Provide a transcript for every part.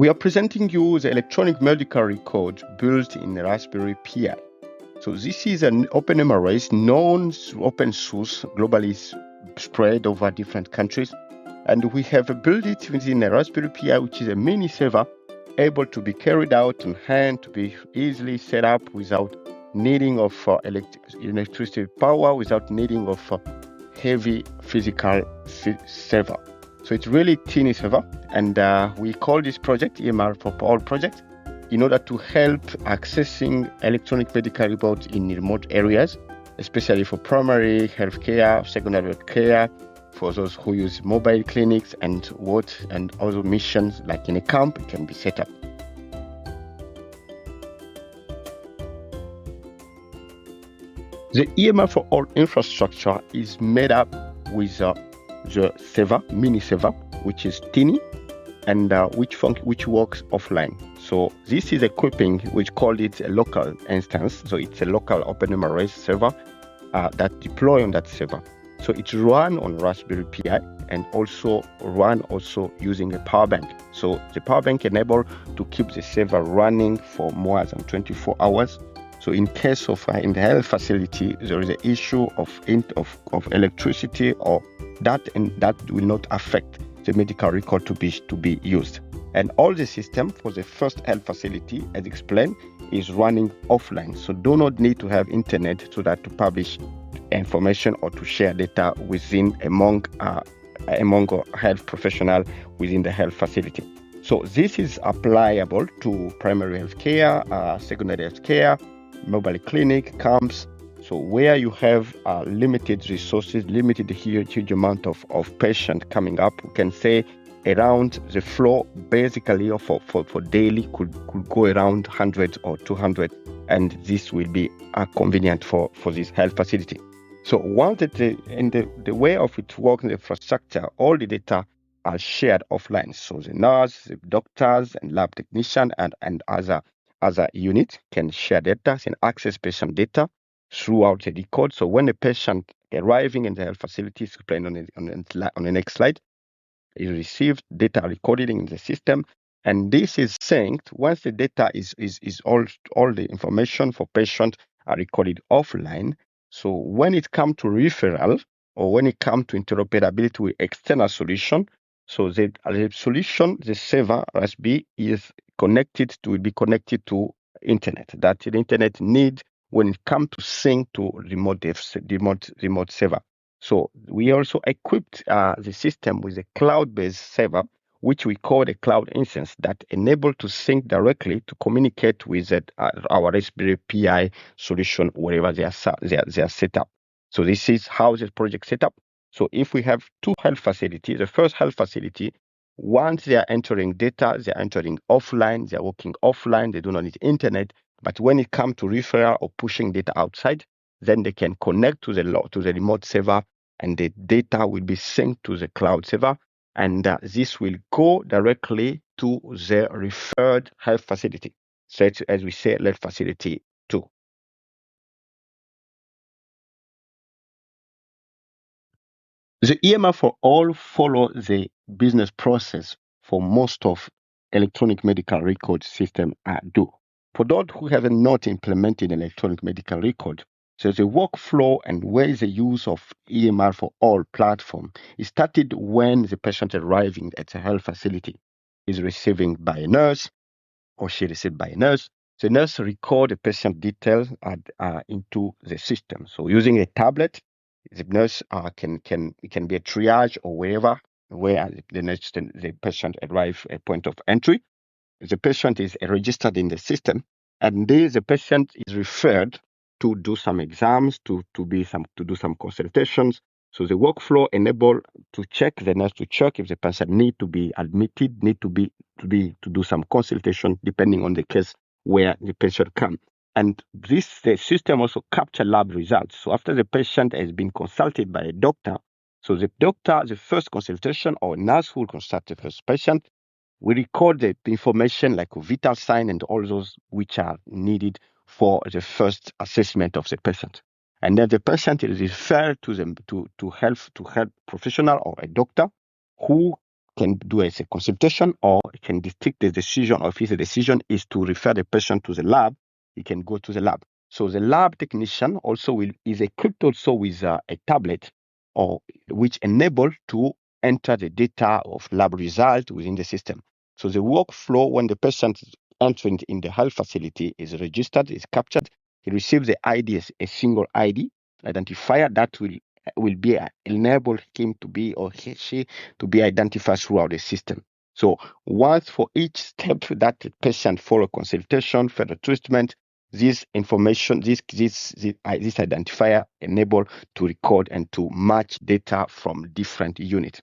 We are presenting you the electronic medical record built in the Raspberry Pi. So this is an OpenMRS, known open source, globally spread over different countries. And we have built it within a Raspberry Pi, which is a mini server, able to be carried out on hand, to be easily set up without needing of electricity power, without needing of heavy physical server. So it's really teeny server, and we call this project EMR4all project in order to help accessing electronic medical records in remote areas, especially for primary healthcare, secondary care, for those who use mobile clinics and other missions like in a camp, it can be set up. The EMR4all infrastructure is made up with the server, mini server, which is teeny and which works offline. So this is equipping, which called it a local instance. So it's a local OpenMRS server that deploy on that server. So it's run on Raspberry Pi and also using a power bank. So the power bank enable to keep the server running for more than 24 hours. So in case of in the health facility, there is an issue of electricity or that, and that will not affect the medical record to be used. And all the system for the first health facility, as explained, is running offline. So do not need to have internet so that to publish information or to share data among health professional within the health facility. So this is applicable to primary health care, secondary health care, mobile clinic, camps. So where you have limited resources, limited huge amount of patient coming up, we can say around the flow basically for daily could go around 100 or 200, and this will be convenient for this health facility. So once the way of it works in the infrastructure, all the data are shared offline. So the nurse, the doctors, and lab technician and other units can share data and access patient data throughout the record. So when a patient arriving in the health facility, is explained on the next slide, is received data recorded in the system, and this is synced once the data is all the information for patient are recorded offline. So when it comes to referral or when it comes to interoperability with external solution, so the solution, the server Raspberry will be connected to internet. That the internet need when it comes to sync to remote server. So we also equipped the system with a cloud-based server, which we call a cloud instance that enable to sync directly to communicate with our Raspberry Pi solution wherever they are set up. So this is how the project set up. So if we have two health facilities, the first health facility, once they are entering data, they are entering offline, they are working offline, they do not need internet. But when it comes to referral or pushing data outside, then they can connect to the remote server, and the data will be synced to the cloud server, and this will go directly to the referred health facility. So it's, as we say, health facility 2. The EMR4all follow the business process for most of electronic medical record system do. For those who have not implemented electronic medical record, so the workflow and where the use of EMR4all platform is started when the patient arriving at a health facility is receiving by a nurse, or she received by a nurse. The nurse record the patient details into the system. So using a tablet, the nurse it can be a triage or wherever where the patient arrive at point of entry. The patient is registered in the system, and the patient is referred to do some exams, to do some consultations. So the workflow enable the nurse to check if the patient need to be admitted, to do some consultation depending on the case where the patient come. And the system also capture lab results. So after the patient has been consulted by a doctor, so the first consultation or nurse who will consult the first patient, we record the information like a vital sign and all those which are needed for the first assessment of the patient. And then the patient is referred to health professional or a doctor who can do as a consultation, or it can take the decision, or if the decision is to refer the patient to the lab, he can go to the lab. So the lab technician also is equipped also with a tablet, or which enable to enter the data of lab result within the system. So the workflow, when the patient is entering in the health facility, is registered, is captured, he receives the ID as a single ID identifier that will be enable him to be, or she to be identified throughout the system. So once for each step that the patient follow consultation, further treatment, this information, this identifier enable to record and to match data from different units.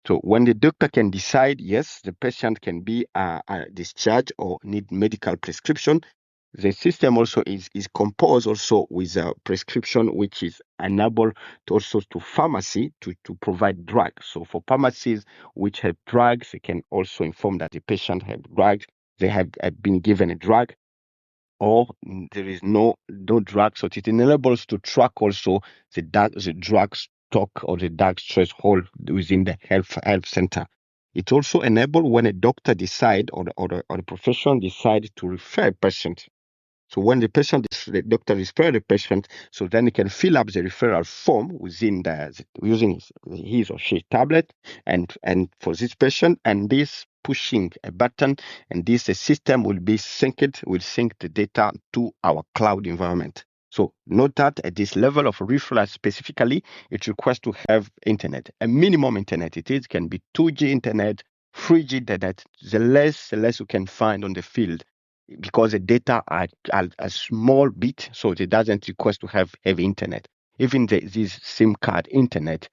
So when the doctor can decide, yes, the patient can be discharged or need medical prescription, the system also is composed also with a prescription which is enabled to also to pharmacy to provide drugs. So for pharmacies which have drugs, they can also inform that the patient have drugs, they have been given a drug, or there is no drug. So it enables to track also the drug stock or the drug threshold within the health center. It also enables when a doctor decide, or the profession decide to refer a patient. So when the doctor refers the patient, so then he can fill up the referral form within using his or she tablet, and for this patient, and this pushing a button, and this system will sync the data to our cloud environment. So note that at this level of referral specifically, it requires to have internet, a minimum internet. It can be 2G internet, 3G internet, the less you can find on the field, because the data are a small bit, so it doesn't request to have heavy internet. Even this SIM card internet,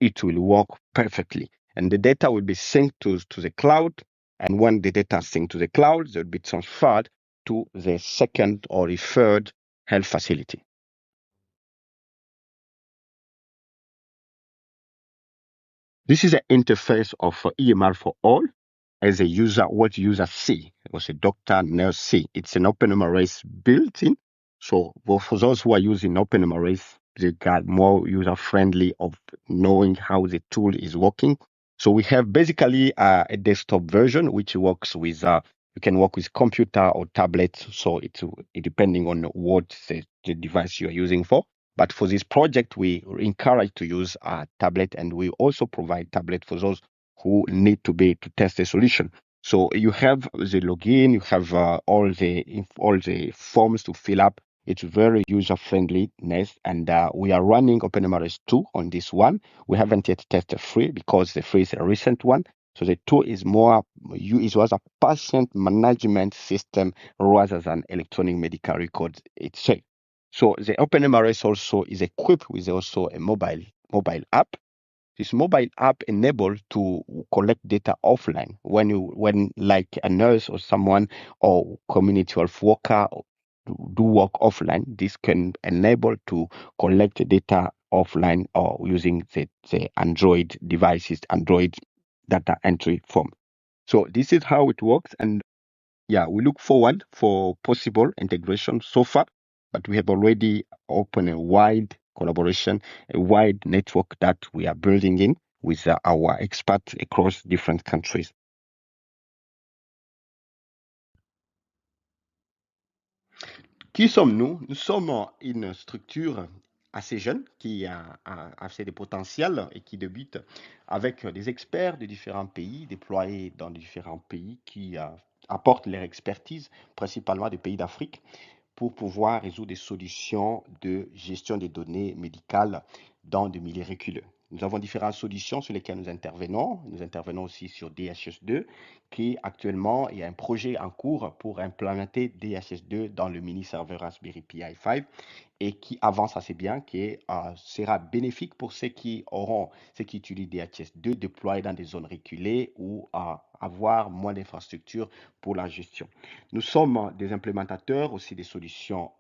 it will work perfectly. And the data will be synced to the cloud. And when the data synced to the cloud, they will be transferred to the second or the third health facility. This is an interface of EMR4all. As a user, what user see, was a doctor, nurse see. It's an OpenMRS built in. So for those who are using OpenMRS, they got more user friendly of knowing how the tool is working. So we have basically a desktop version which works with you can work with computer or tablet. So it depending on what the device you are using for. But for this project, we encourage to use a tablet, and we also provide tablet for those who need to test the solution. So you have the login, you have all the forms to fill up. It's very user friendliness, and we are running OpenMRS 2 on this one. We haven't yet tested free because the free is a recent one. So the 2 is more, it was a patient management system rather than electronic medical records itself. So the OpenMRS also is equipped with also a mobile app. This mobile app enabled to collect data offline when like a nurse or someone or community health worker do work offline. This can enable to collect the data offline or using the Android devices, Android data entry form. So this is how it works, and yeah, we look forward for possible integration so far, but we have already opened a wide collaboration, a wide network that we are building in with our experts across different countries. Qui sommes-nous? Nous sommes une structure assez jeune qui a assez de potentiel et qui débute avec des experts de différents pays déployés dans différents pays qui apportent leur expertise, principalement des pays d'Afrique, pour pouvoir résoudre des solutions de gestion des données médicales dans des milieux reculés. Nous avons différentes solutions sur lesquelles nous intervenons. Nous intervenons aussi sur DHS2, qui actuellement, il y a un projet en cours pour implémenter DHS2 dans le mini-serveur Raspberry Pi 5 et qui avance assez bien, qui sera bénéfique pour ceux qui utilisent DHS2 déployés dans des zones reculées ou avoir moins d'infrastructures pour la gestion. Nous sommes des implémentateurs aussi des solutions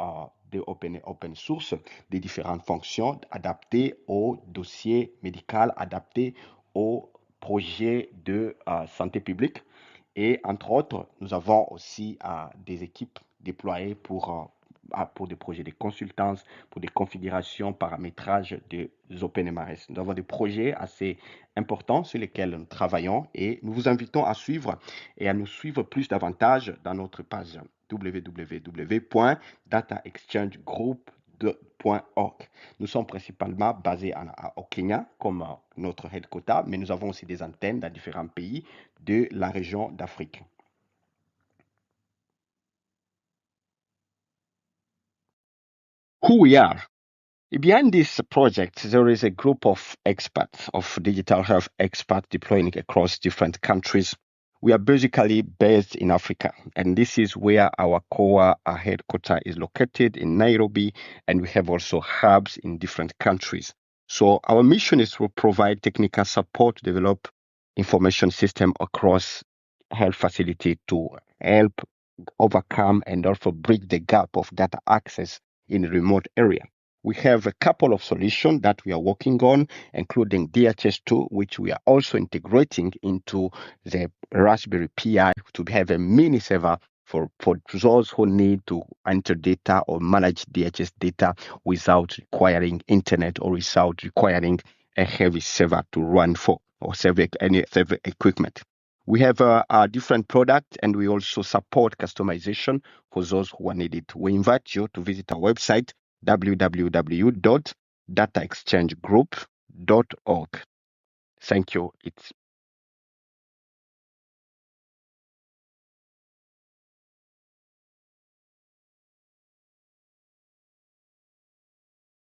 de open source, des différentes fonctions adaptées au dossier médical, adaptées aux projets de santé publique. Et entre autres, nous avons aussi des équipes déployées pour pour des projets de consultance, pour des configurations, paramétrage de OpenMRS. Nous avons des projets assez importants sur lesquels nous travaillons et nous vous invitons à suivre et à nous suivre plus davantage dans notre page www.dataexchangegroup.org. Nous sommes principalement basés au Kenya comme notre headquarter, mais nous avons aussi des antennes dans différents pays de la région d'Afrique. Who we are. Behind this project, there is a group of experts, of digital health experts deploying across different countries. We are basically based in Africa, and this is where our core headquarters is located in Nairobi, and we have also hubs in different countries. So our mission is to provide technical support to develop information system across health facility to help overcome and also bridge the gap of data access in a remote area. We have a couple of solutions that we are working on, including DHS2, which we are also integrating into the Raspberry Pi to have a mini server for those who need to enter data or manage DHS data without requiring internet or without requiring a heavy server to run for or server any server equipment. We have a different product and we also support customization for those who are needed. We invite you to visit our website www.dataexchangegroup.org. Thank you. It's